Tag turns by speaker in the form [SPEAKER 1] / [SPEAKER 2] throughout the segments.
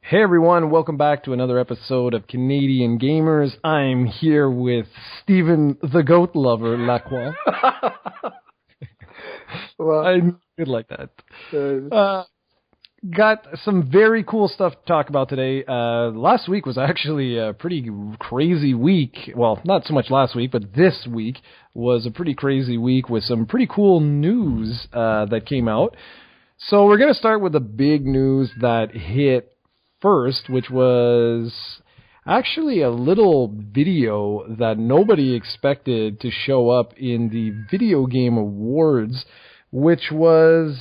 [SPEAKER 1] Hey everyone, welcome back to another episode of Canadian Gamers. I'm here with Stephen the Goat Lover Lacroix.
[SPEAKER 2] Well,
[SPEAKER 1] I did like that.
[SPEAKER 2] uh,
[SPEAKER 1] Got some very cool stuff to talk about today. Last week was actually a pretty crazy week. Well, not so much last week, but this week was a pretty crazy week with some pretty cool news that came out. So we're going to start with the big news that hit first, which was actually a little video that nobody expected to show up in the Video Game Awards, which was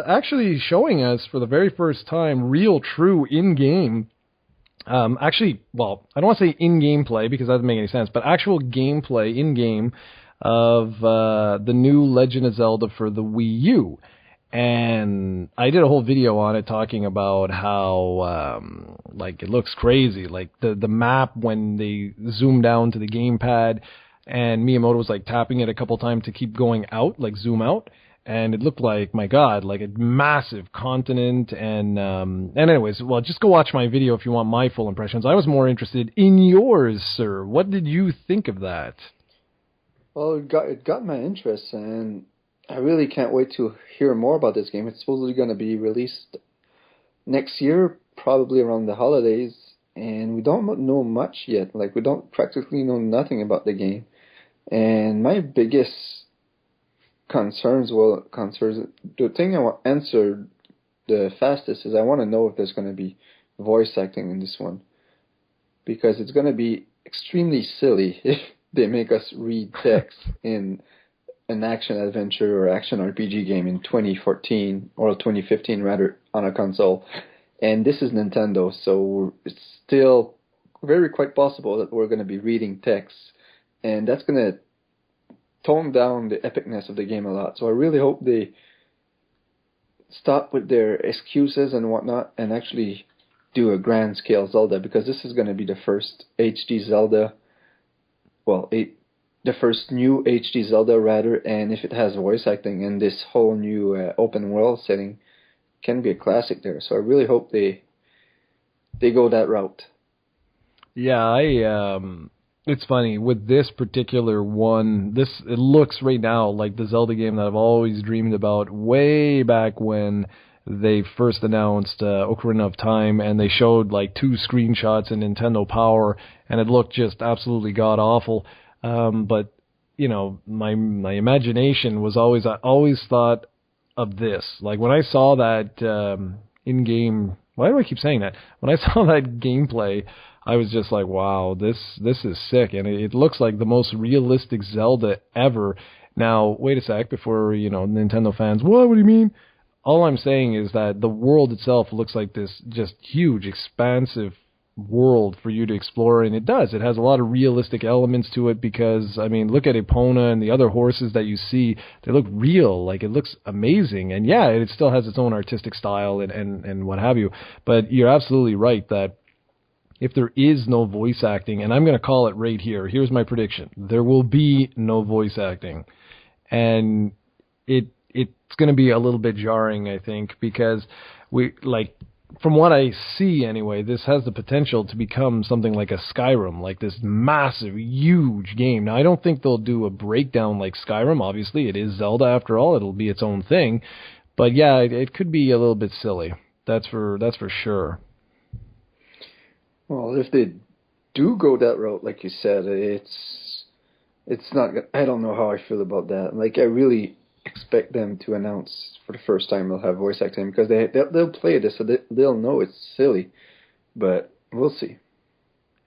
[SPEAKER 1] actually showing us for the very first time real, true in-game. Actually, well, I don't want to say in-game play because that doesn't make any sense, but actual gameplay in-game of the new Legend of Zelda for the Wii U. And I did a whole video on it talking about how, like, it looks crazy. Like, the map, when they zoom down to the gamepad, and Miyamoto was, like, tapping it a couple times to keep going out, like, zoom out. And it looked like, my God, like a massive continent. And anyways, well, just go watch my video if you want my full impressions. I was more interested in yours, sir. What did you think of that?
[SPEAKER 2] well, it got my interest, and I really can't wait to hear more about this game. It's supposedly going to be released next year, probably around the holidays, and we don't know much yet. Like, we don't practically know nothing about the game. And my biggest concerns, the thing I want answered the fastest is I want to know if there's going to be voice acting in this one, because it's going to be extremely silly if they make us read text in an action-adventure or action-RPG game in 2014, or 2015 rather, on a console. And this is Nintendo, so it's still very quite possible that we're going to be reading text, and that's going to tone down the epicness of the game a lot. So I really hope they stop with their excuses and whatnot and actually do a grand-scale Zelda, because this is going to be the first HD Zelda, well, the first new HD Zelda rather, and if it has voice acting in this whole new open world setting, can be a classic there. So I really hope they go that route.
[SPEAKER 1] Yeah, it's funny with this particular one. It looks right now like the Zelda game that I've always dreamed about way back when they first announced Ocarina of Time, and they showed like 2 screenshots in Nintendo Power, and it looked just absolutely god awful. But you know, my imagination was always, I always thought of this. Like when I saw that in-game, why do I keep saying that? When I saw that gameplay, I was just like, wow, this is sick, and it looks like the most realistic Zelda ever. Now, wait a sec, before, Nintendo fans, what do you mean? All I'm saying is that the world itself looks like this just huge, expansive world for you to explore, and it does. It has a lot of realistic elements to it because, I mean, look at Epona and the other horses that you see. They look real. Like, it looks amazing. And yeah, it still has its own artistic style and what have you. But you're absolutely right that if there is no voice acting, and I'm going to call it right here, here's my prediction. There will be no voice acting. And it's going to be a little bit jarring, I think, because from what I see anyway, this has the potential to become something like a Skyrim, like this massive, huge game. Now, I don't think they'll do a breakdown like Skyrim. Obviously, it is Zelda after all. It'll be its own thing. But yeah, it could be a little bit silly. That's for sure.
[SPEAKER 2] Well, if they do go that route, like you said, it's not. I don't know how I feel about that. Like, I really expect them to announce for the first time they'll have voice acting, because they'll play this, so they'll know it's silly. But we'll see.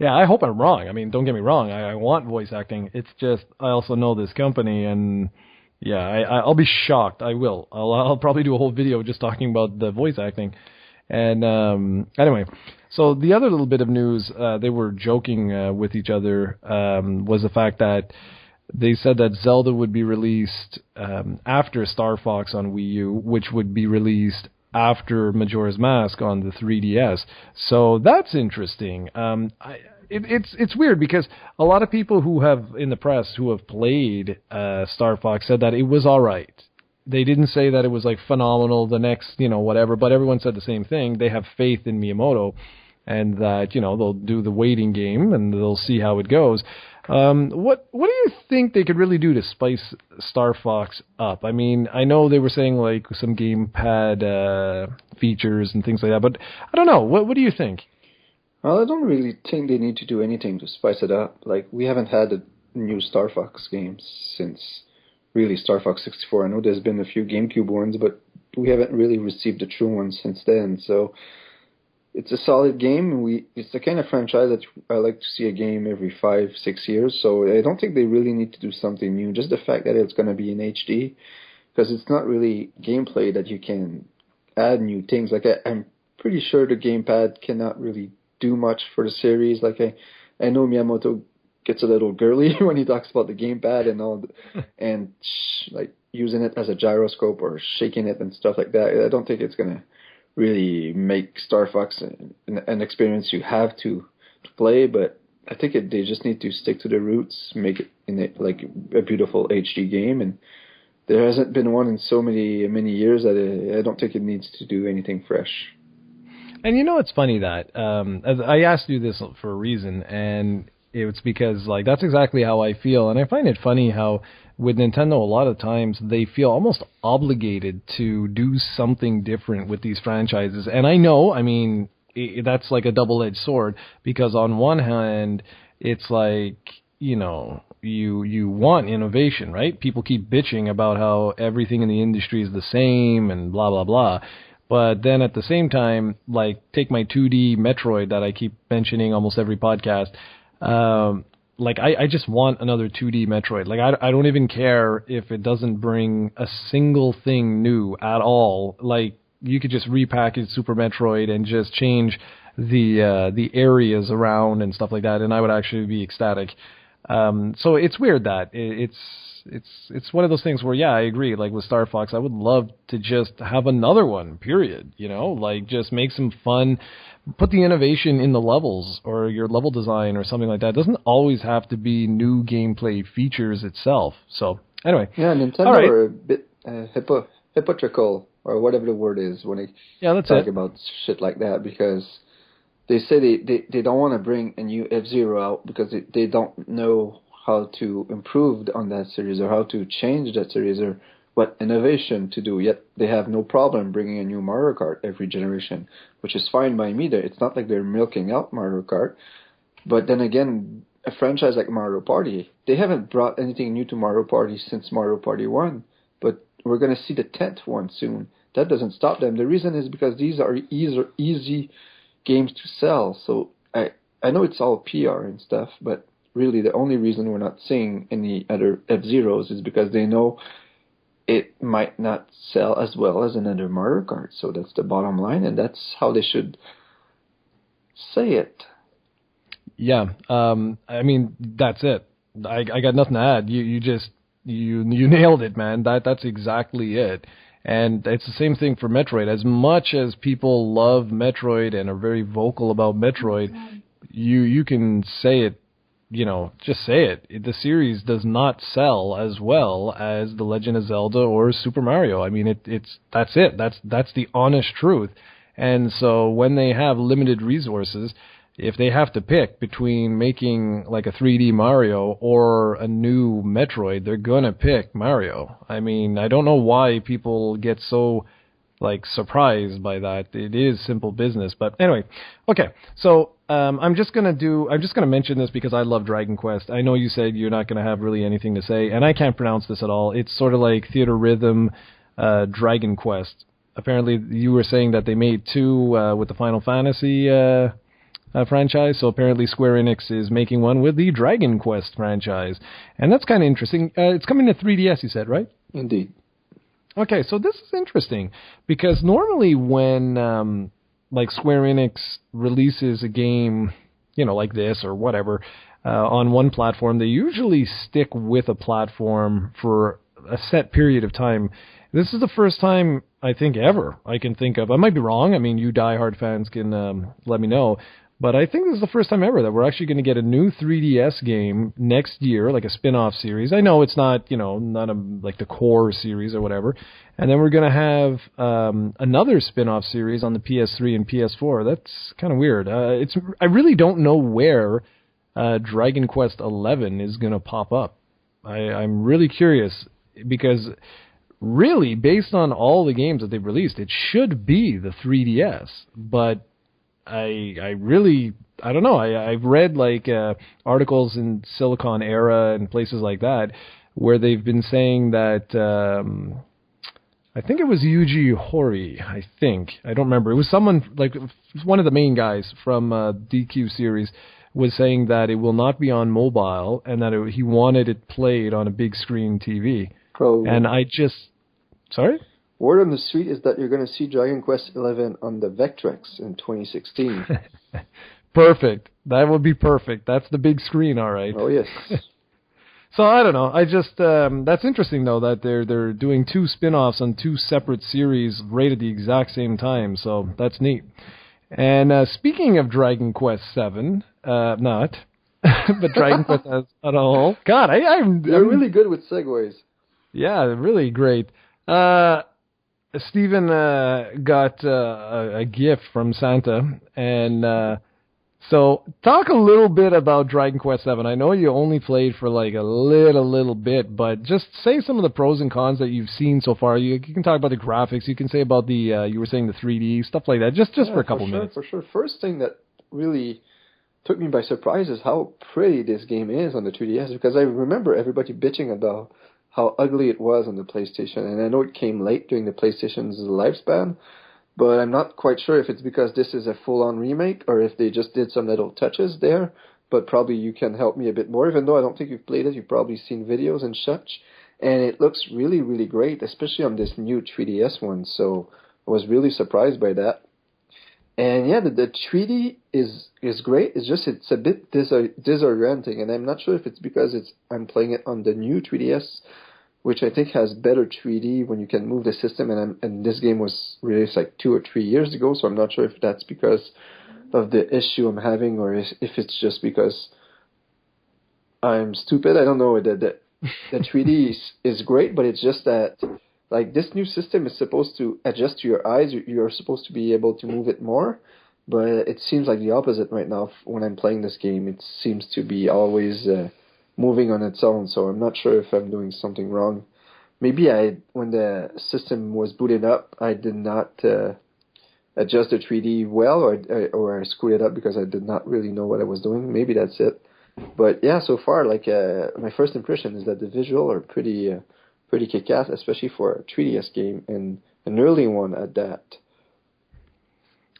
[SPEAKER 1] Yeah, I hope I'm wrong. I mean, don't get me wrong. I want voice acting. It's just I also know this company, and yeah, I'll be shocked. I will. I'll probably do a whole video just talking about the voice acting. And anyway, so the other little bit of news, they were joking with each other, was the fact that they said that Zelda would be released after Star Fox on Wii U, which would be released after Majora's Mask on the 3DS. So that's interesting. It's weird because a lot of people who have in the press who have played Star Fox said that it was all right. They didn't say that it was like phenomenal, the next, whatever, but everyone said the same thing. They have faith in Miyamoto. and that, they'll do the waiting game and they'll see how it goes. What do you think they could really do to spice Star Fox up? I mean, I know they were saying like some gamepad features and things like that, but I don't know. What do you think?
[SPEAKER 2] Well, I don't really think they need to do anything to spice it up. Like, we haven't had a new Star Fox game since really Star Fox 64. I know there's been a few GameCube ones, but we haven't really received the true ones since then. So it's a solid game. It's the kind of franchise that I like to see a game every 5-6 years. So I don't think they really need to do something new. Just the fact that it's going to be in HD, because it's not really gameplay that you can add new things. Like, I'm pretty sure the gamepad cannot really do much for the series. Like, I know Miyamoto gets a little girly when he talks about the gamepad and all, and like using it as a gyroscope or shaking it and stuff like that. I don't think it's gonna really make Star Fox an experience you have to play, but I think they just need to stick to the roots, make it like a beautiful HD game, and there hasn't been one in so many years that I don't think it needs to do anything fresh.
[SPEAKER 1] And it's funny that as I asked you this for a reason, and it's because like that's exactly how I feel, and I find it funny how with Nintendo a lot of times they feel almost obligated to do something different with these franchises. And I know, I mean, that's like a double-edged sword, because on one hand it's like, you want innovation, right? People keep bitching about how everything in the industry is the same and blah blah blah. But then at the same time, like, take my 2D Metroid that I keep mentioning almost every podcast. Like, I just want another 2D Metroid. Like, I don't even care if it doesn't bring a single thing new at all. Like, you could just repackage Super Metroid and just change the areas around and stuff like that, and I would actually be ecstatic. So it's weird that it's one of those things where, yeah, I agree. Like with Star Fox, I would love to just have another one, period. Like just make some fun, put the innovation in the levels or your level design or something like that. It doesn't always have to be new gameplay features itself. So anyway.
[SPEAKER 2] Yeah, Nintendo are a bit hypocritical, or whatever the word is, when they talk about shit like that, because they say they don't want to bring a new F-Zero out because they don't know how to improve on that series or how to change that series or what innovation to do. Yet they have no problem bringing a new Mario Kart every generation, which is fine by me. It's not like they're milking out Mario Kart. But then again, a franchise like Mario Party, they haven't brought anything new to Mario Party since Mario Party 1. But we're going to see the 10th one soon. That doesn't stop them. The reason is because these are easy games to sell. So I know it's all PR and stuff, but really the only reason we're not seeing any other F-Zeros is because they know it might not sell as well as another Mario Kart. So that's the bottom line, and that's how they should say it.
[SPEAKER 1] Yeah, I mean, that's it. I got nothing to add. You nailed it, man. That's exactly it. And it's the same thing for Metroid. As much as people love Metroid and are very vocal about Metroid, you can say it, just say it. The series does not sell as well as The Legend of Zelda or Super Mario. I mean, that's it. That's the honest truth. And so when they have limited resources, if they have to pick between making like a 3D Mario or a new Metroid, they're going to pick Mario. I mean, I don't know why people get so like surprised by that. It is simple business. But anyway, okay. So I'm just gonna mention this because I love Dragon Quest. I know you said you're not gonna have really anything to say, and I can't pronounce this at all. It's sort of like Theater Rhythm Dragon Quest. Apparently, you were saying that they made two with the Final Fantasy franchise. So apparently, Square-Enix is making one with the Dragon Quest franchise, and that's kind of interesting. It's coming to 3DS, you said, right?
[SPEAKER 2] Indeed.
[SPEAKER 1] Okay, so this is interesting because normally when like Square Enix releases a game, like this or whatever, on one platform, they usually stick with a platform for a set period of time. This is the first time I think ever I can think of. I might be wrong. I mean, you diehard fans can let me know. But I think this is the first time ever that we're actually going to get a new 3DS game next year, like a spin-off series. I know it's not, not like the core series or whatever. And then we're going to have another spin-off series on the PS3 and PS4. That's kind of weird. I really don't know where Dragon Quest XI is going to pop up. I'm really curious because really, based on all the games that they've released, it should be the 3DS. But I don't know. I've read like articles in Silicon Era and places like that where they've been saying that I think it was Yuji Horii. I don't remember. It was someone like one of the main guys from DQ series was saying that it will not be on mobile and that he wanted it played on a big screen TV.
[SPEAKER 2] Probably.
[SPEAKER 1] And sorry.
[SPEAKER 2] Word on the street is that you're going to see Dragon Quest XI on the Vectrex in 2016.
[SPEAKER 1] Perfect. That would be perfect. That's the big screen, all right.
[SPEAKER 2] Oh, yes.
[SPEAKER 1] So I don't know. I just that's interesting though that they're doing two spin-offs on two separate series right at the exact same time. So that's neat. And speaking of Dragon Quest VII, not, but Dragon Quest as a whole. God, I'm
[SPEAKER 2] really good with segues.
[SPEAKER 1] Yeah, really great. Steven got a gift from Santa, and so talk a little bit about Dragon Quest VII. I know you only played for like a little bit, but just say some of the pros and cons that you've seen so far. You can talk about the graphics. You can say about the you were saying the 3D stuff like that. Just for a couple minutes.
[SPEAKER 2] For sure. First thing that really took me by surprise is how pretty this game is on the 3DS, because I remember everybody bitching about how ugly it was on the PlayStation, and I know it came late during the PlayStation's lifespan, but I'm not quite sure if it's because this is a full-on remake or if they just did some little touches there, but probably you can help me a bit more. Even though I don't think you've played it, you've probably seen videos and such, and it looks really, really great, especially on this new 3DS one, so I was really surprised by that. And yeah, the 3D is great. It's a bit disorienting, and I'm not sure if it's because I'm playing it on the new 3DS, which I think has better 3D when you can move the system. And this game was released like 2 or 3 years ago, so I'm not sure if that's because of the issue I'm having or if it's just because I'm stupid. I don't know. The 3D is great, but it's just that. Like, this new system is supposed to adjust to your eyes. You're supposed to be able to move it more, but it seems like the opposite right now when I'm playing this game. It seems to be always moving on its own, so I'm not sure if I'm doing something wrong. Maybe when the system was booted up, I did not adjust the 3D well, or I screwed it up because I did not really know what I was doing. Maybe that's it. But yeah, so far, like my first impression is that the visual are pretty kick-ass, especially for a 3DS game, and an early one at that.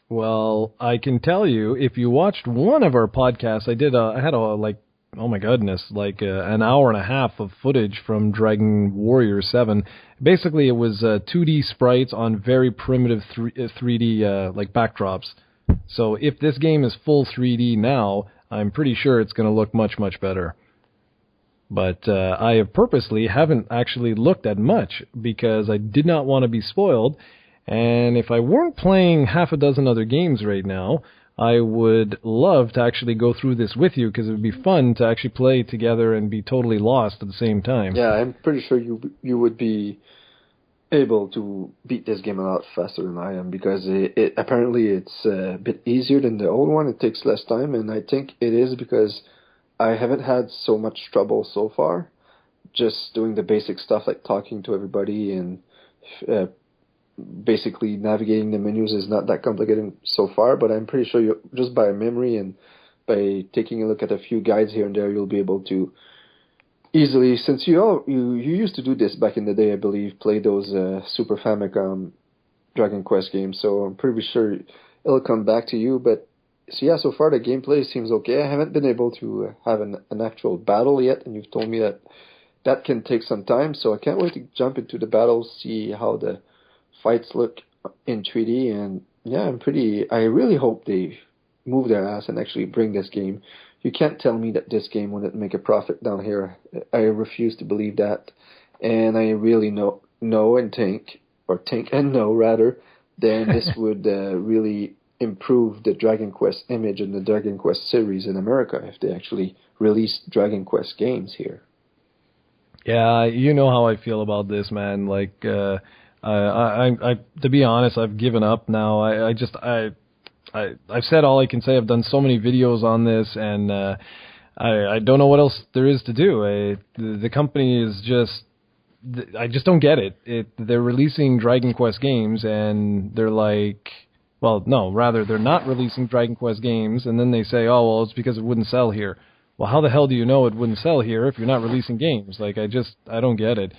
[SPEAKER 1] Well, I can tell you, if you watched one of our podcasts, I had oh my goodness, an hour and a half of footage from Dragon Warrior 7. Basically, it was 2D sprites on very primitive 3D like backdrops. So if this game is full 3D now, I'm pretty sure it's going to look much, much better. But I have purposely haven't actually looked at much because I did not want to be spoiled. And if I weren't playing half a dozen other games right now, I would love to actually go through this with you because it would be fun to actually play together and be totally lost at the same time.
[SPEAKER 2] Yeah, I'm pretty sure you would be able to beat this game a lot faster than I am because it apparently it's a bit easier than the old one. It takes less time, and I think it is because I haven't had so much trouble so far, just doing the basic stuff like talking to everybody and basically navigating the menus is not that complicated so far, but I'm pretty sure just by memory and by taking a look at a few guides here and there, you'll be able to easily, since you used to do this back in the day, I believe, play those Super Famicom Dragon Quest games, so I'm pretty sure it'll come back to you, but so yeah, so far the gameplay seems okay. I haven't been able to have an actual battle yet, and you've told me that can take some time, so I can't wait to jump into the battles, see how the fights look in 3D, and yeah, I really hope they move their ass and actually bring this game. You can't tell me that this game wouldn't make a profit down here. I refuse to believe that, and I really know and think, then this would really improve the Dragon Quest image and the Dragon Quest series in America if they actually released Dragon Quest games here.
[SPEAKER 1] Yeah, you know how I feel about this, man. Like, I to be honest, I've given up now. I've said all I can say. I've done so many videos on this, and I don't know what else there is to do. The company is just, I just don't get it. They're releasing Dragon Quest games, and they're like, well, no, rather they're not releasing Dragon Quest games, and then they say, oh, well, it's because it wouldn't sell here. Well, how the hell do you know it wouldn't sell here if you're not releasing games? Like, I don't get it.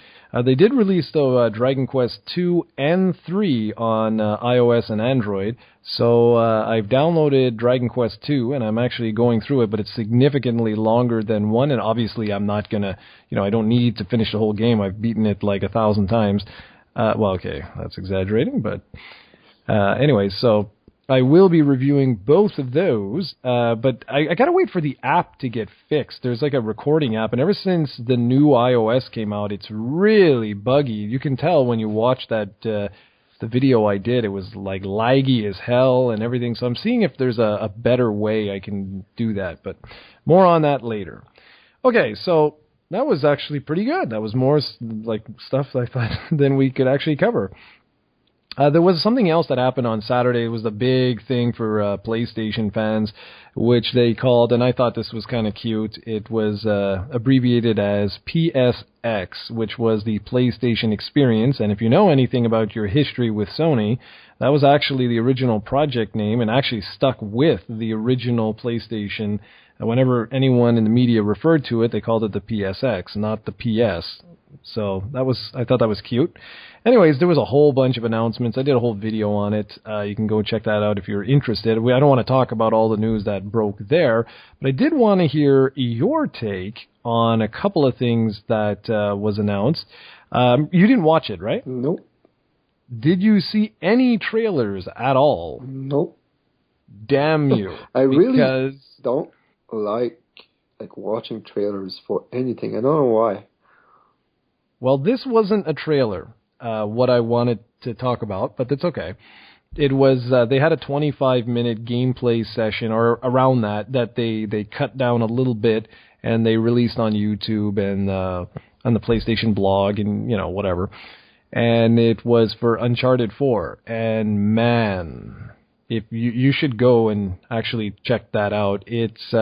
[SPEAKER 1] They did release, though, Dragon Quest 2 and 3 on iOS and Android. So I've downloaded Dragon Quest 2, and I'm actually going through it, but it's significantly longer than 1, and obviously I'm not going to, I don't need to finish the whole game. I've beaten it like 1,000 times. Well, okay, that's exaggerating, but anyway, so I will be reviewing both of those, but I got to wait for the app to get fixed. There's like a recording app, and ever since the new iOS came out, it's really buggy. You can tell when you watch that the video I did, it was like laggy as hell and everything. So I'm seeing if there's a better way I can do that, but more on that later. Okay, so that was actually pretty good. That was more like stuff I thought than we could actually cover. There was something else that happened on Saturday. It was the big thing for PlayStation fans, which they called, and I thought this was kind of cute, it was abbreviated as PSX, which was the PlayStation Experience. And if you know anything about your history with Sony, that was actually the original project name and actually stuck with the original PlayStation. And whenever anyone in the media referred to it, they called it the PSX, not the PS. So I thought that was cute. Anyways, there was a whole bunch of announcements. I did a whole video on it. You can go check that out if you're interested. I don't want to talk about all the news that broke there, but I did want to hear your take on a couple of things that was announced. You didn't watch it, right?
[SPEAKER 2] Nope.
[SPEAKER 1] Did you see any trailers at all?
[SPEAKER 2] Nope.
[SPEAKER 1] Damn you.
[SPEAKER 2] I really don't like watching trailers for anything. I don't know why.
[SPEAKER 1] Well, this wasn't a trailer, what I wanted to talk about, but that's okay. It was, they had a 25-minute gameplay session, or around that they cut down a little bit, and they released on YouTube and on the PlayStation blog and, whatever. And it was for Uncharted 4. And man, if you should go and actually check that out. It's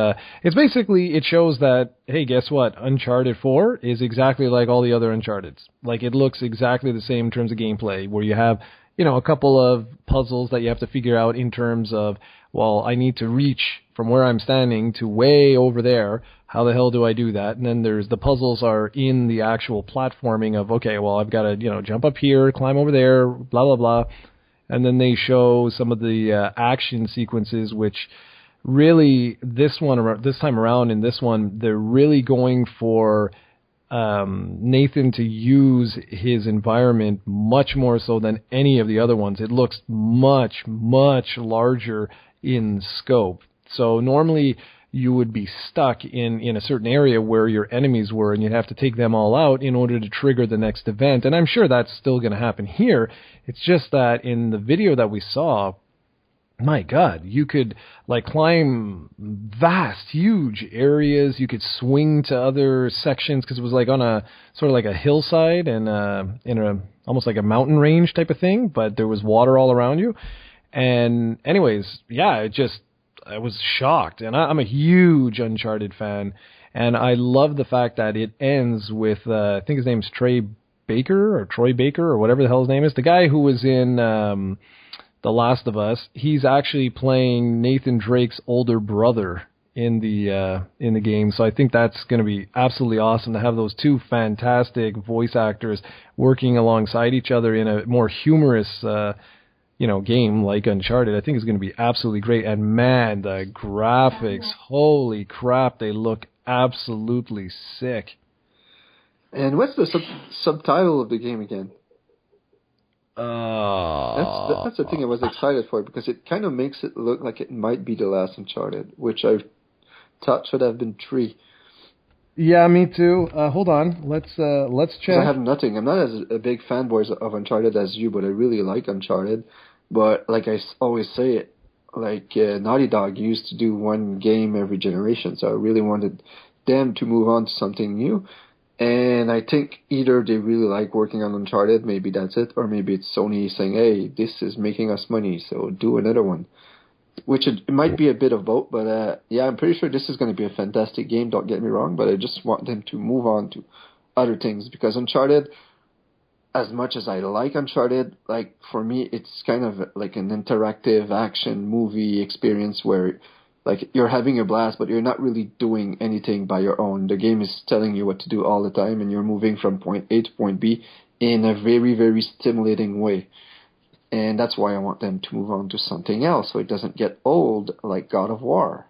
[SPEAKER 1] basically, it shows that, hey, guess what? Uncharted 4 is exactly like all the other Uncharteds. Like, it looks exactly the same in terms of gameplay, where you have, a couple of puzzles that you have to figure out in terms of, well, I need to reach from where I'm standing to way over there. How the hell do I do that? And then the puzzles are in the actual platforming of, okay, well, I've got to, jump up here, climb over there, blah, blah, blah. And then they show some of the action sequences, which really, this time around in this one, they're really going for Nathan to use his environment much more so than any of the other ones. It looks much, much larger in scope. So normally you would be stuck in a certain area where your enemies were, and you'd have to take them all out in order to trigger the next event. And I'm sure that's still going to happen here. It's just that in the video that we saw, my God, you could climb vast, huge areas. You could swing to other sections because it was on a sort of like a hillside and in a almost like a mountain range type of thing, but there was water all around you. And anyways, yeah, I was shocked, and I'm a huge Uncharted fan, and I love the fact that it ends with, I think his name's Troy Baker, or whatever the hell his name is, the guy who was in The Last of Us. He's actually playing Nathan Drake's older brother in the game, so I think that's going to be absolutely awesome to have those two fantastic voice actors working alongside each other in a more humorous game like Uncharted. I think it's going to be absolutely great. And man, the graphics, holy crap, they look absolutely sick. And
[SPEAKER 2] what's the subtitle of the game again? That's the thing I was excited for, because it kind of makes it look like it might be the last Uncharted, which I thought should have been 3.
[SPEAKER 1] Yeah, me too. Hold on, let's check.
[SPEAKER 2] I have nothing. I'm not as a big fanboy of Uncharted as you, but I really like Uncharted. But like I always say, like Naughty Dog used to do one game every generation, so I really wanted them to move on to something new. And I think either they really like working on Uncharted, maybe that's it, or maybe it's Sony saying, hey, this is making us money, so do another one. Which it might be a bit of both, but yeah, I'm pretty sure this is going to be a fantastic game, don't get me wrong, but I just want them to move on to other things, because Uncharted, as much as I like Uncharted, like for me, it's kind of like an interactive action movie experience where like you're having a blast, but you're not really doing anything by your own. The game is telling you what to do all the time, and you're moving from point A to point B in a very, very stimulating way. And that's why I want them to move on to something else, so it doesn't get old like God of War.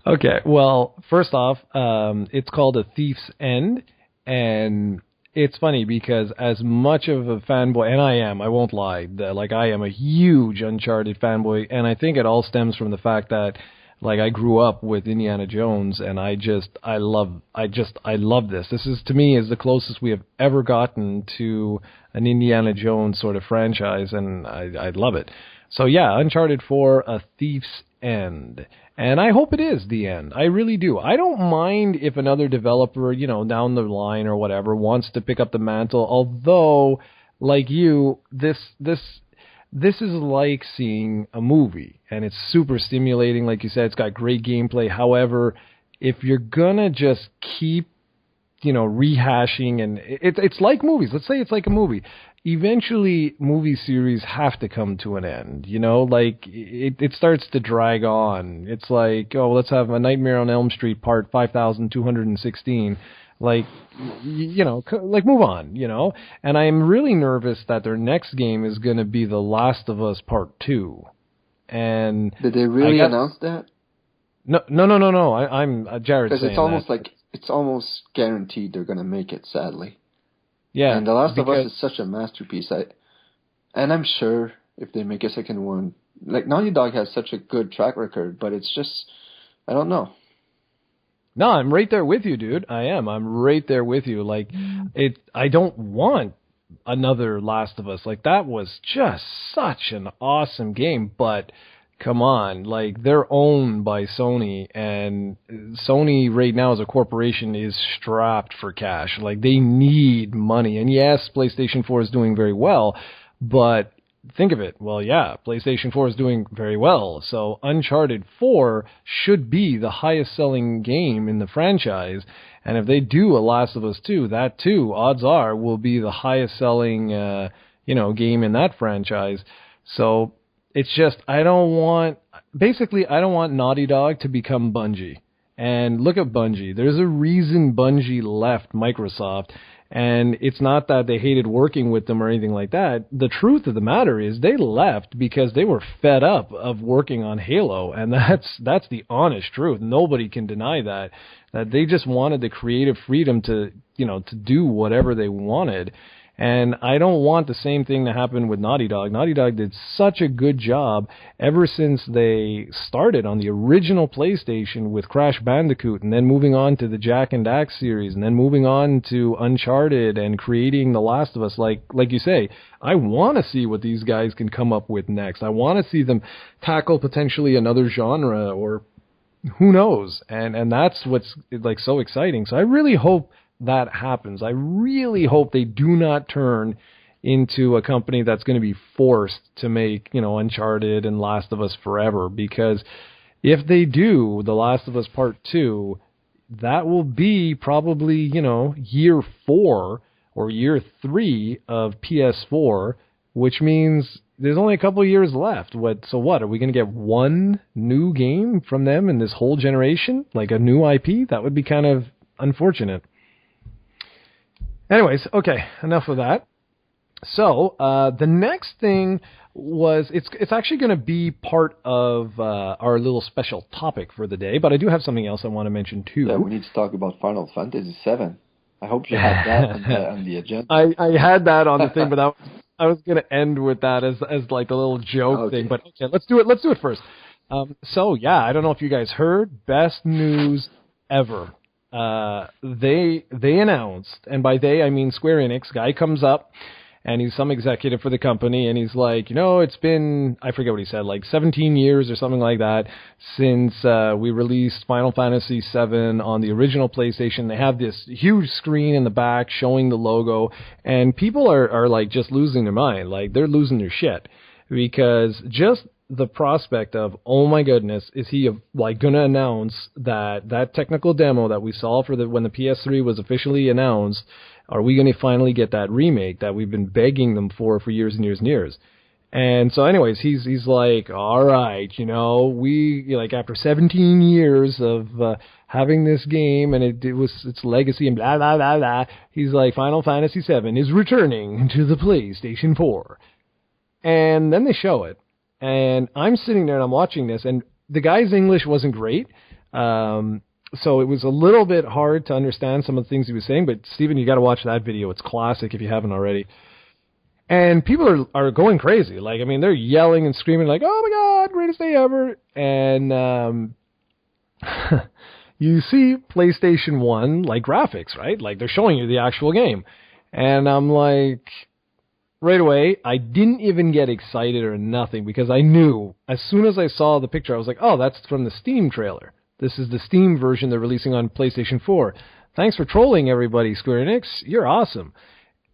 [SPEAKER 1] Okay, well, first off, it's called A Thief's End, and it's funny because as much of a fanboy, and I won't lie, like I am a huge Uncharted fanboy, and I think it all stems from the fact that like I grew up with Indiana Jones, and I love this. This is, to me, is the closest we have ever gotten to an Indiana Jones sort of franchise, and I love it. So yeah, Uncharted 4, A Thief's End. And I hope it is the end. I really do. I don't mind if another developer, down the line or whatever, wants to pick up the mantle. Although, like you, this is like seeing a movie, and it's super stimulating. Like you said, it's got great gameplay. However, if you're gonna just keep, rehashing, and it's like movies. Let's say it's like a movie. Eventually, movie series have to come to an end. Like it starts to drag on. It's like, oh, let's have a Nightmare on Elm Street Part 5216. Like, like move on, And I'm really nervous that their next game is going to be The Last of Us Part 2. And
[SPEAKER 2] did they really announce that?
[SPEAKER 1] No. I'm Jared's saying
[SPEAKER 2] because it's almost guaranteed they're going to make it, sadly.
[SPEAKER 1] Yeah.
[SPEAKER 2] And The Last of Us is such a masterpiece. And I'm sure if they make a second one, like Naughty Dog has such a good track record, but it's just, I don't know.
[SPEAKER 1] No, I'm right there with you, dude. I am. I'm right there with you. Like, I don't want another Last of Us. Like, that was just such an awesome game, but come on, like, they're owned by Sony, and Sony right now as a corporation is strapped for cash. Like, they need money. And yes, PlayStation 4 is doing very well, but think of it. Well, yeah, PlayStation 4 is doing very well. So Uncharted 4 should be the highest selling game in the franchise. And if they do a Last of Us 2, that too, odds are, will be the highest selling, game in that franchise. So it's just, I don't want Naughty Dog to become Bungie. And look at Bungie. There's a reason Bungie left Microsoft. And it's not that they hated working with them or anything like that. The truth of the matter is they left because they were fed up of working on Halo. And that's the honest truth. Nobody can deny that they just wanted the creative freedom to do whatever they wanted. And I don't want the same thing to happen with Naughty Dog. Naughty Dog did such a good job ever since they started on the original PlayStation with Crash Bandicoot, and then moving on to the Jak and Dax series, and then moving on to Uncharted and creating The Last of Us. Like you say, I want to see what these guys can come up with next. I want to see them tackle potentially another genre, or who knows. And that's what's like so exciting. So I really hope that happens. I really hope they do not turn into a company that's going to be forced to make, Uncharted and Last of Us forever, because if they do The Last of Us Part 2, that will be probably, year 4 or year 3 of PS4, which means there's only a couple of years left. So what, are we going to get one new game from them in this whole generation? Like a new IP? That would be kind of unfortunate. Anyways, okay, enough of that. So the next thing was, it's actually going to be part of our little special topic for the day, but I do have something else I want to mention too.
[SPEAKER 2] Yeah, we need to talk about Final Fantasy VII. I hope you had that on the agenda.
[SPEAKER 1] I had that on the thing, but I was going to end with that as like a little joke thing. But okay, let's do it first. So yeah, I don't know if you guys heard, best news ever. They announced, and by they I mean Square-Enix. Guy comes up and he's some executive for the company, and he's like, it's been, I forget what he said, like 17 years or something like that since we released Final Fantasy VII on the original PlayStation. They have this huge screen in the back showing the logo, and people are like just losing their mind. Like, they're losing their shit, because just the prospect of, oh my goodness, is he like going to announce that technical demo that we saw for when the PS3 was officially announced, are we going to finally get that remake that we've been begging them for years and years and years? And so anyways, he's like, all right, we, like, after 17 years of having this game, and it was its legacy and blah, blah, blah, blah, he's like, Final Fantasy VII is returning to the PlayStation 4. And then they show it. And I'm sitting there and I'm watching this, and the guy's English wasn't great. So it was a little bit hard to understand some of the things he was saying. But, Steven, you got to watch that video. It's classic if you haven't already. And people are going crazy. Like, I mean, they're yelling and screaming like, oh, my God, greatest day ever. And you see PlayStation 1, like, graphics, right? Like, they're showing you the actual game. And I'm like, right away, I didn't even get excited or nothing, because I knew as soon as I saw the picture, I was like, oh, that's from the Steam trailer. This is the Steam version they're releasing on PlayStation 4. Thanks for trolling everybody, Square-Enix. You're awesome.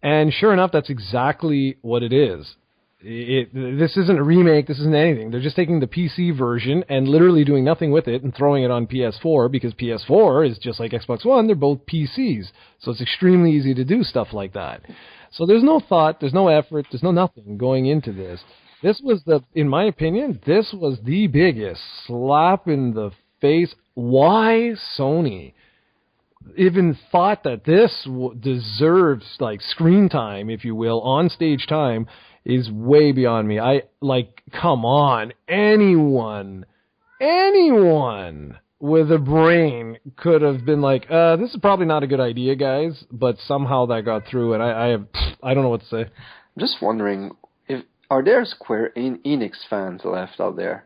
[SPEAKER 1] And sure enough, that's exactly what it is. This isn't a remake. This isn't anything. They're just taking the PC version and literally doing nothing with it and throwing it on PS4, because PS4 is just like Xbox One. They're both PCs. So it's extremely easy to do stuff like that. So there's no thought, there's no effort, there's no nothing going into this. This was in my opinion, this was the biggest slap in the face. Why Sony even thought that this deserves, like, screen time, if you will, on stage time, is way beyond me. Come on, anyone with a brain could have been like, this is probably not a good idea, guys, but somehow that got through, and I don't know what to say.
[SPEAKER 2] I'm just wondering, are there Square-Enix fans left out there?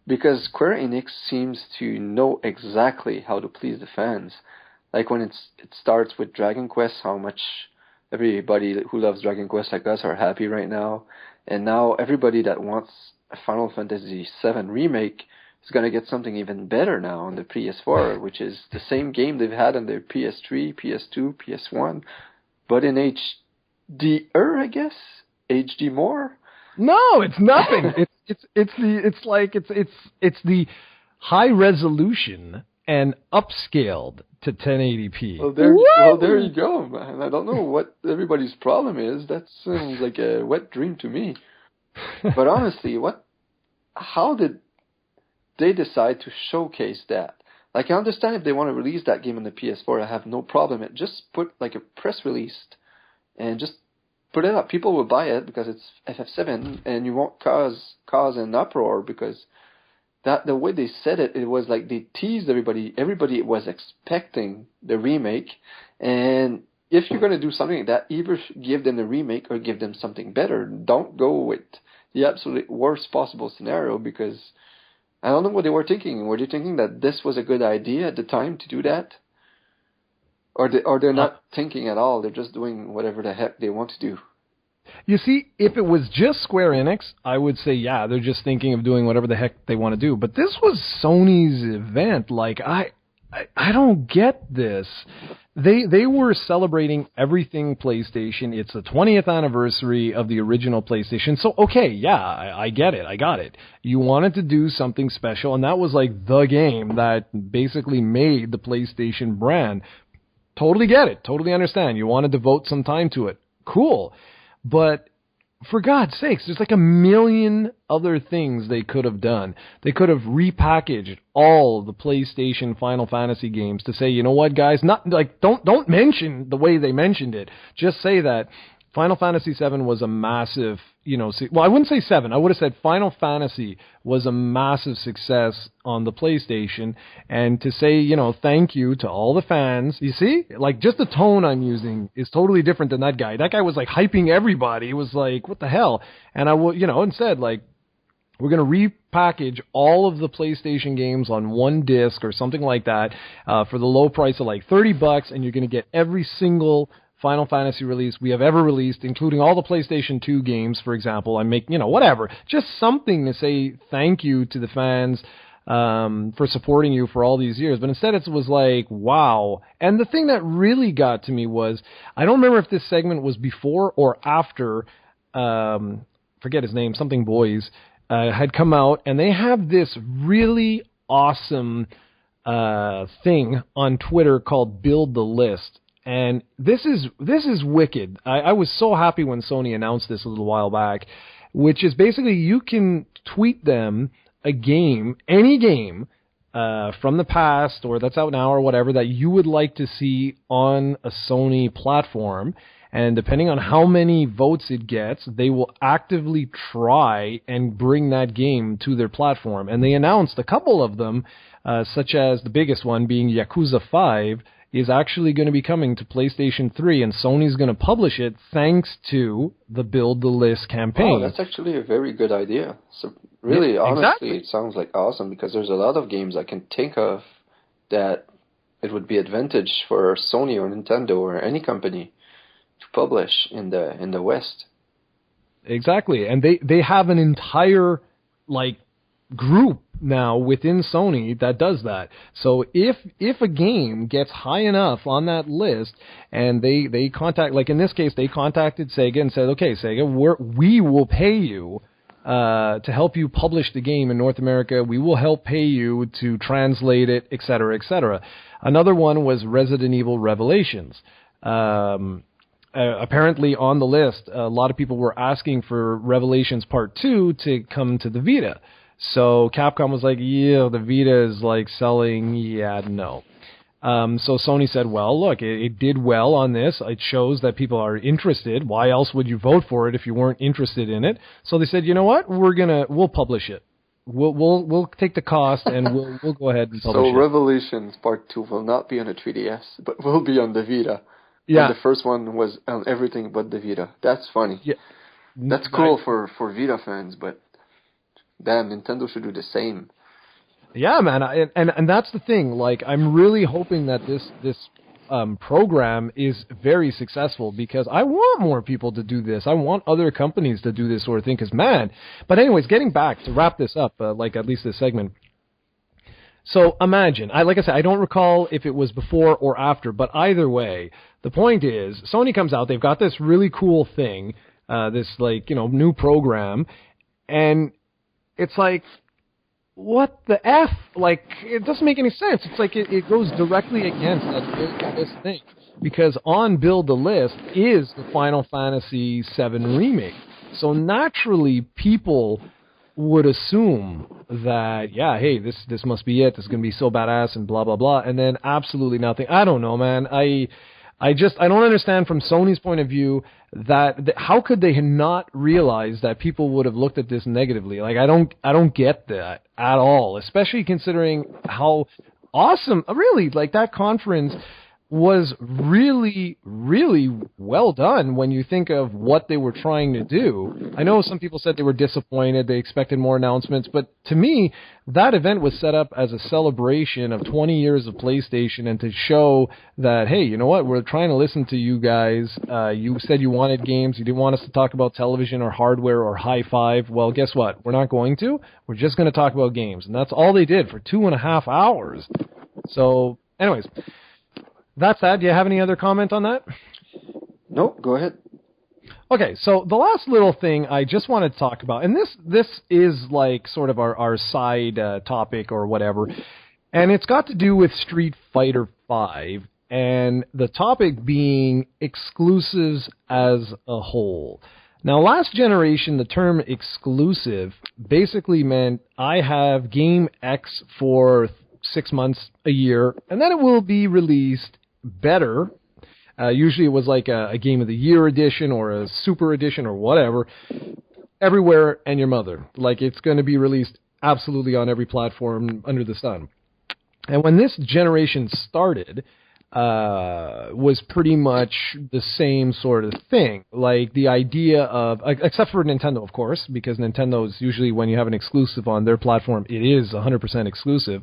[SPEAKER 2] Because Square-Enix seems to know exactly how to please the fans. Like when it starts with Dragon Quest, how much everybody who loves Dragon Quest like us are happy right now, and now everybody that wants a Final Fantasy VII remake is going to get something even better now on the PS4, which is the same game they've had on their PS3, PS2, PS1, but in HD-er, I guess? HD more?
[SPEAKER 1] No, it's nothing. It's the high resolution and upscaled to 1080p.
[SPEAKER 2] Well, there you go, man. I don't know what everybody's problem is. That sounds like a wet dream to me. But honestly, how did they decide to showcase that? Like, I understand if they want to release that game on the PS4, I have no problem. Just put like a press release and just put it up. People will buy it because it's FF7, and you won't cause an uproar, because the way they said it was like they teased everybody. Everybody was expecting the remake, and if you're going to do something like that, either give them the remake or give them something better. Don't go with the absolute worst possible scenario, because I don't know what they were thinking. Were they thinking that this was a good idea at the time to do that? Or they're not thinking at all. They're just doing whatever the heck they want to do.
[SPEAKER 1] You see, if it was just Square Enix, I would say, yeah, they're just thinking of doing whatever the heck they want to do. But this was Sony's event. Like, I don't get this. They were celebrating everything PlayStation. It's the 20th anniversary of the original PlayStation. So, okay, yeah, I get it. I got it. You wanted to do something special, and that was like the game that basically made the PlayStation brand. Totally get it. Totally understand. You want to devote some time to it. Cool. But for God's sakes, there's like a million other things they could have done. They could have repackaged all the PlayStation Final Fantasy games to say, you know what, guys, not like don't mention the way they mentioned it. Just say that Final Fantasy VII was a massive, well, I wouldn't say 7. I would have said Final Fantasy was a massive success on the PlayStation, and to say, thank you to all the fans. You see? Like, just the tone I'm using is totally different than that guy. That guy was, like, hyping everybody. It was like, what the hell? And I would, instead, like, we're going to repackage all of the PlayStation games on one disc or something like that for the low price of, like, $30, and you're going to get every single Final Fantasy release we have ever released, including all the PlayStation 2 games, for example. I make, whatever. Just something to say thank you to the fans for supporting you for all these years. But instead it was like, wow. And the thing that really got to me was, I don't remember if this segment was before or after, forget his name, something Boys, had come out, and they have this really awesome thing on Twitter called Build the List. And this is wicked. I was so happy when Sony announced this a little while back, which is basically you can tweet them a game, any game from the past or that's out now or whatever that you would like to see on a Sony platform. And depending on how many votes it gets, they will actively try and bring that game to their platform. And they announced a couple of them, such as the biggest one being Yakuza 5, is actually going to be coming to PlayStation 3, and Sony's going to publish it thanks to the Build the List campaign.
[SPEAKER 2] Oh, that's actually a very good idea. So really,
[SPEAKER 1] yeah,
[SPEAKER 2] honestly,
[SPEAKER 1] exactly.
[SPEAKER 2] It sounds like awesome, because there's a lot of games I can think of that it would be advantage for Sony or Nintendo or any company to publish in the West.
[SPEAKER 1] Exactly, and they have an entire group now within Sony that does that. So if a game gets high enough on that list, and they contact, like in this case, they contacted Sega and said, okay, Sega, we will pay you to help you publish the game in North America. We will help pay you to translate it, etc., etc. Another one was Resident Evil Revelations. Apparently on the list, a lot of people were asking for Revelations Part 2 to come to the Vita. So Capcom was like, yeah, the Vita is selling, no. So Sony said, well, look, it did well on this. It shows that people are interested. Why else would you vote for it if you weren't interested in it? So they said, you know what? We'll publish it. We'll take the cost and we'll go ahead and publish it.
[SPEAKER 2] So Revelations Part 2 will not be on a 3DS, but will be on the Vita.
[SPEAKER 1] Yeah.
[SPEAKER 2] And the first one was on everything but the Vita. That's funny.
[SPEAKER 1] Yeah.
[SPEAKER 2] That's cool for Vita fans, but damn, Nintendo should do the same.
[SPEAKER 1] Yeah, man, and that's the thing. I'm really hoping that this program is very successful, because I want more people to do this. I want other companies to do this sort of thing. Because man, but anyways, getting back to wrap this up, at least this segment. So imagine, like I said, I don't recall if it was before or after, but either way, the point is, Sony comes out. They've got this really cool thing, this new program, and it's like, what the F? It doesn't make any sense. It's like it goes directly against that Build the List thing. Because on Build the List is the Final Fantasy VII Remake. So naturally, people would assume that, yeah, hey, this must be it. This is going to be so badass and blah, blah, blah. And then absolutely nothing. I don't know, man. I don't understand from Sony's point of view that how could they not realize that people would have looked at this negatively? I don't get that at all, especially considering how awesome, really, that conference was really, really well done when you think of what they were trying to do. I know some people said they were disappointed, they expected more announcements, but to me, that event was set up as a celebration of 20 years of PlayStation and to show that, hey, you know what, we're trying to listen to you guys. You said you wanted games, you didn't want us to talk about television or hardware or high five. Well, guess what? We're not going to. We're just going to talk about games. And that's all they did for 2.5 hours. So, anyways, that's that. Do you have any other comment on that?
[SPEAKER 2] No, go ahead.
[SPEAKER 1] Okay, so the last little thing I just wanted to talk about, and this is sort of our side topic or whatever, and it's got to do with Street Fighter V, and the topic being exclusives as a whole. Now, last generation, the term exclusive basically meant I have game X for 6 months, a year, and then it will be released better. Usually it was a Game of the Year edition or a Super edition or whatever, everywhere and your mother. It's going to be released absolutely on every platform under the sun. And when this generation started, was pretty much the same sort of thing. The idea of, except for Nintendo, of course, because Nintendo's usually, when you have an exclusive on their platform, it is 100% exclusive.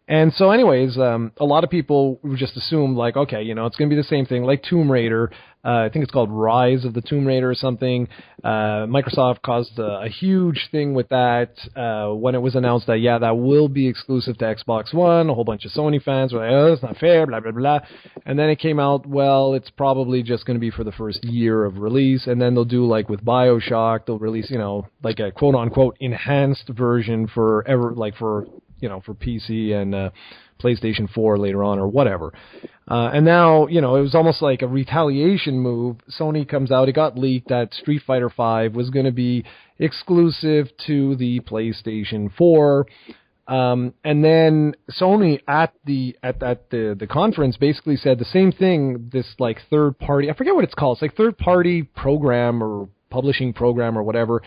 [SPEAKER 1] And so anyways, a lot of people just assumed like, okay, it's going to be the same thing like Tomb Raider. I think it's called Rise of the Tomb Raider or something. Microsoft caused a huge thing with that when it was announced that, yeah, that will be exclusive to Xbox One. A whole bunch of Sony fans were like, oh, that's not fair, blah, blah, blah. And then it came out, well, it's probably just going to be for the first year of release. And then they'll do like with BioShock, they'll release, like a quote-unquote enhanced version for PC and PlayStation 4 later on or whatever. And now, it was almost like a retaliation move. Sony comes out, it got leaked that Street Fighter V was going to be exclusive to the PlayStation 4. And then Sony at the conference basically said the same thing, this like third party, I forget what it's called, it's like third party program or publishing program or whatever.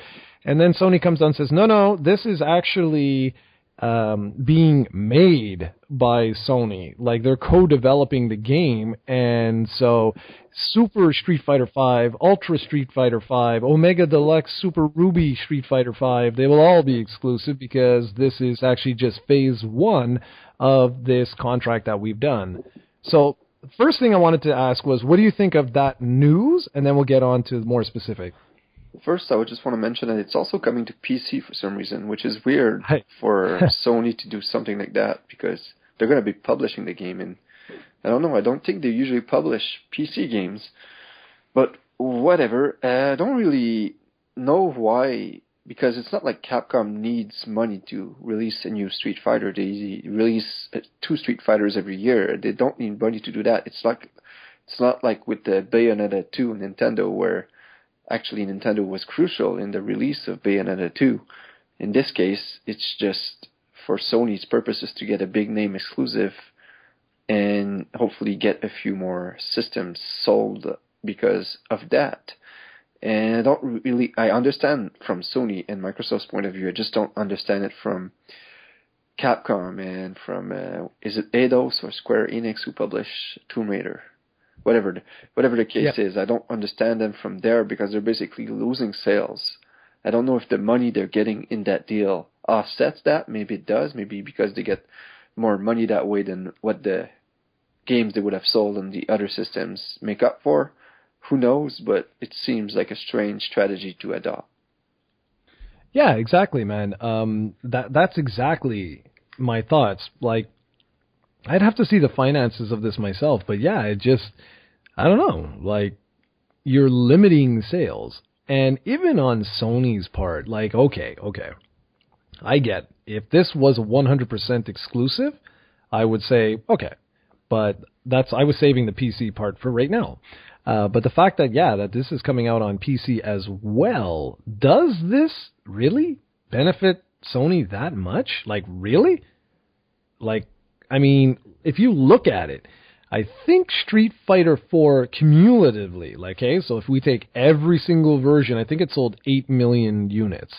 [SPEAKER 1] And then Sony comes out and says, no, this is actually being made by Sony. Like, they're co-developing the game, and so Super Street Fighter V, Ultra Street Fighter V, Omega Deluxe Super Ruby Street Fighter V, they will all be exclusive because this is actually just phase one of this contract that we've done. So, the first thing I wanted to ask was, what do you think of that news? And then we'll get on to more specific.
[SPEAKER 2] First, I would just want to mention that it's also coming to PC for some reason, which is weird for Sony to do something like that because they're going to be publishing the game. And I don't know, I don't think they usually publish PC games. But whatever, I don't really know why, because it's not like Capcom needs money to release a new Street Fighter. They release 2 Street Fighters every year. They don't need money to do that. It's not like with the Bayonetta 2 Nintendo where actually Nintendo was crucial in the release of Bayonetta 2. In this case, it's just for Sony's purposes to get a big name exclusive and hopefully get a few more systems sold because of that. And I understand from Sony and Microsoft's point of view, I just don't understand it from Capcom and from, is it Eidos or Square-Enix who publish Tomb Raider? Whatever the case is, I don't understand them from there because they're basically losing sales. I don't know if the money they're getting in that deal offsets that. Maybe it does. Maybe because they get more money that way than what the games they would have sold on the other systems make up for. Who knows? But it seems like a strange strategy to adopt.
[SPEAKER 1] Yeah, exactly, man. That's exactly my thoughts. Like, I'd have to see the finances of this myself, but yeah, I don't know, like, you're limiting sales. And even on Sony's part, like, okay, I get, if this was 100% exclusive, I would say, okay, but I was saving the PC part for right now. But the fact that, that this is coming out on PC as well, does this really benefit Sony that much? Like, really? Like, I mean, if you look at it, I think Street Fighter 4 cumulatively, so if we take every single version, I think it sold 8 million units.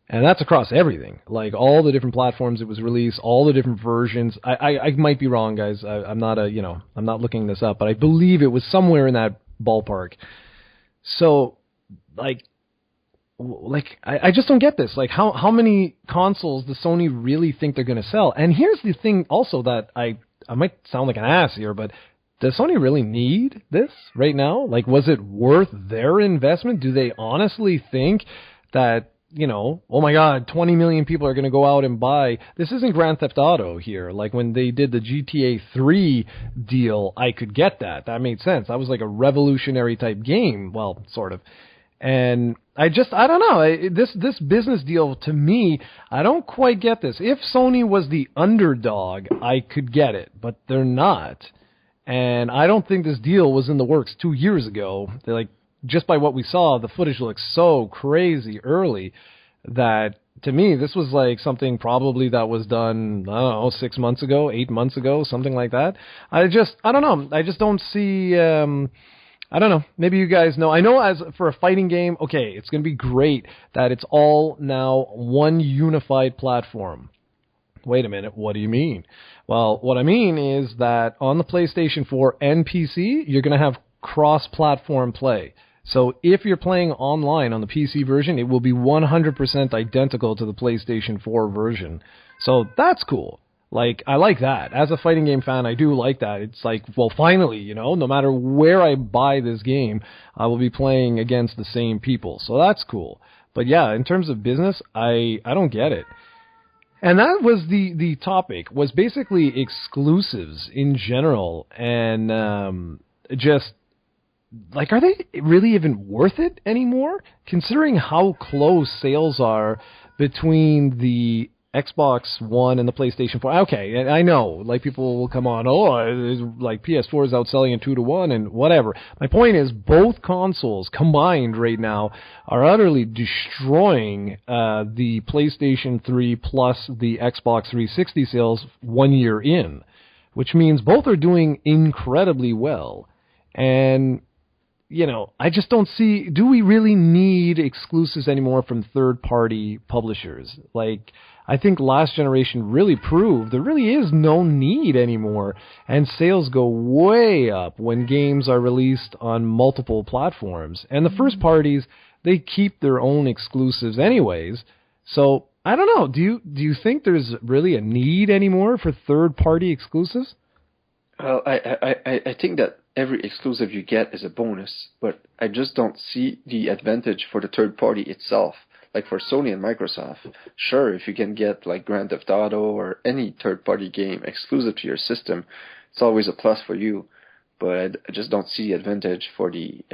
[SPEAKER 1] And that's across everything, like all the different platforms it was released, all the different versions. I might be wrong, guys. I'm not I'm not looking this up, but I believe it was somewhere in that ballpark. So, I just don't get this. Like, how many consoles does Sony really think they're going to sell? And here's the thing also that I might sound like an ass here, but does Sony really need this right now? Like, was it worth their investment? Do they honestly think that, oh my God, 20 million people are going to go out and buy? This isn't Grand Theft Auto here. Like, when they did the GTA 3 deal, I could get that. That made sense. That was like a revolutionary type game. Well, sort of. And I don't know. This business deal, to me, I don't quite get this. If Sony was the underdog, I could get it, but they're not. And I don't think this deal was in the works 2 years ago. They're like, just by what we saw, the footage looks so crazy early that, to me, this was like something probably that was done, I don't know, 6 months ago, 8 months ago, something like that. I don't know. I just don't see... I don't know. Maybe you guys know. I know as for a fighting game, okay, it's going to be great that it's all now one unified platform. Wait a minute. What do you mean? Well, what I mean is that on the PlayStation 4 and PC, you're going to have cross-platform play. So if you're playing online on the PC version, it will be 100% identical to the PlayStation 4 version. So that's cool. Like, I like that. As a fighting game fan, I do like that. It's like, well, finally, you know, no matter where I buy this game, I will be playing against the same people. So that's cool. But yeah, in terms of business, I don't get it. And that was the topic, was basically exclusives in general. And just, like, are they really even worth it anymore? Considering how close sales are between the Xbox One and the PlayStation 4. Okay, and I know, like, people will come on, like, PS4 is outselling it 2-1 and whatever. My point is, both consoles combined right now are utterly destroying the PlayStation 3 plus the Xbox 360 sales 1 year in, which means both are doing incredibly well. And, you know, I just don't see, do we really need exclusives anymore from third-party publishers? Like, I think last generation really proved there really is no need anymore, and sales go way up when games are released on multiple platforms. And the first parties, they keep their own exclusives anyways. So, I don't know, do you think there's really a need anymore for third-party exclusives?
[SPEAKER 2] Well, I think that every exclusive you get is a bonus, but I just don't see the advantage for the third party itself. Like for Sony and Microsoft, sure, if you can get like Grand Theft Auto or any third party game exclusive to your system, it's always a plus for you. But I just don't see the advantage for the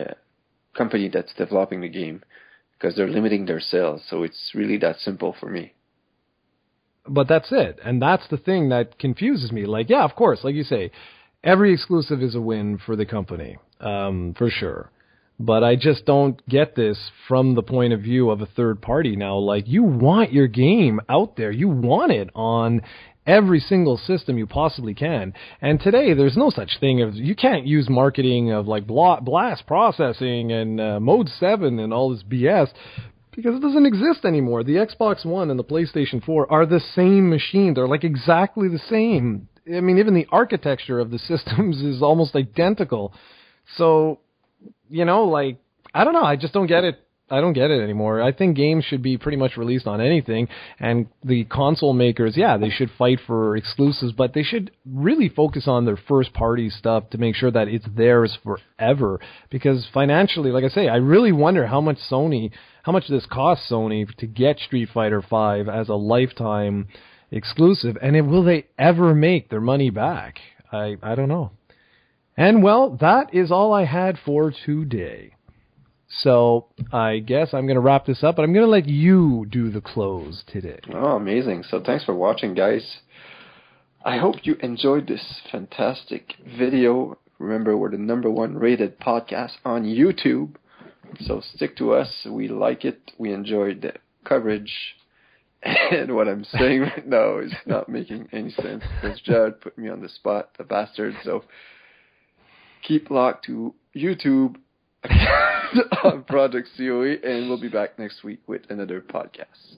[SPEAKER 2] company that's developing the game, because they're limiting their sales. So it's really that simple for me.
[SPEAKER 1] But that's it. And that's the thing that confuses me. Like, yeah, of course, like you say, every exclusive is a win for the company, for sure. But I just don't get this from the point of view of a third party now. Like, you want your game out there. You want it on every single system you possibly can. And today, there's no such thing as, you can't use marketing of like blast processing and Mode 7 and all this BS, because it doesn't exist anymore. The Xbox One and the PlayStation 4 are the same machine. They're like exactly the same. I mean, even the architecture of the systems is almost identical. So, you know, like, I don't know. I just don't get it. I don't get it anymore. I think games should be pretty much released on anything, and the console makers, yeah, they should fight for exclusives, but they should really focus on their first-party stuff to make sure that it's theirs forever, because financially, like I say, I really wonder how much this costs Sony to get Street Fighter V as a lifetime exclusive, and will they ever make their money back? I don't know. And, well, that is all I had for today. So I guess I'm going to wrap this up, but I'm going to let you do the close today.
[SPEAKER 2] Oh, amazing. So thanks for watching, guys. I hope you enjoyed this fantastic video. Remember, we're the #1 rated podcast on YouTube. So stick to us. We like it. We enjoyed the coverage. And what I'm saying right now is not making any sense, because Jared put me on the spot, the bastard. So keep locked to YouTube on Project COE, and we'll be back next week with another podcast.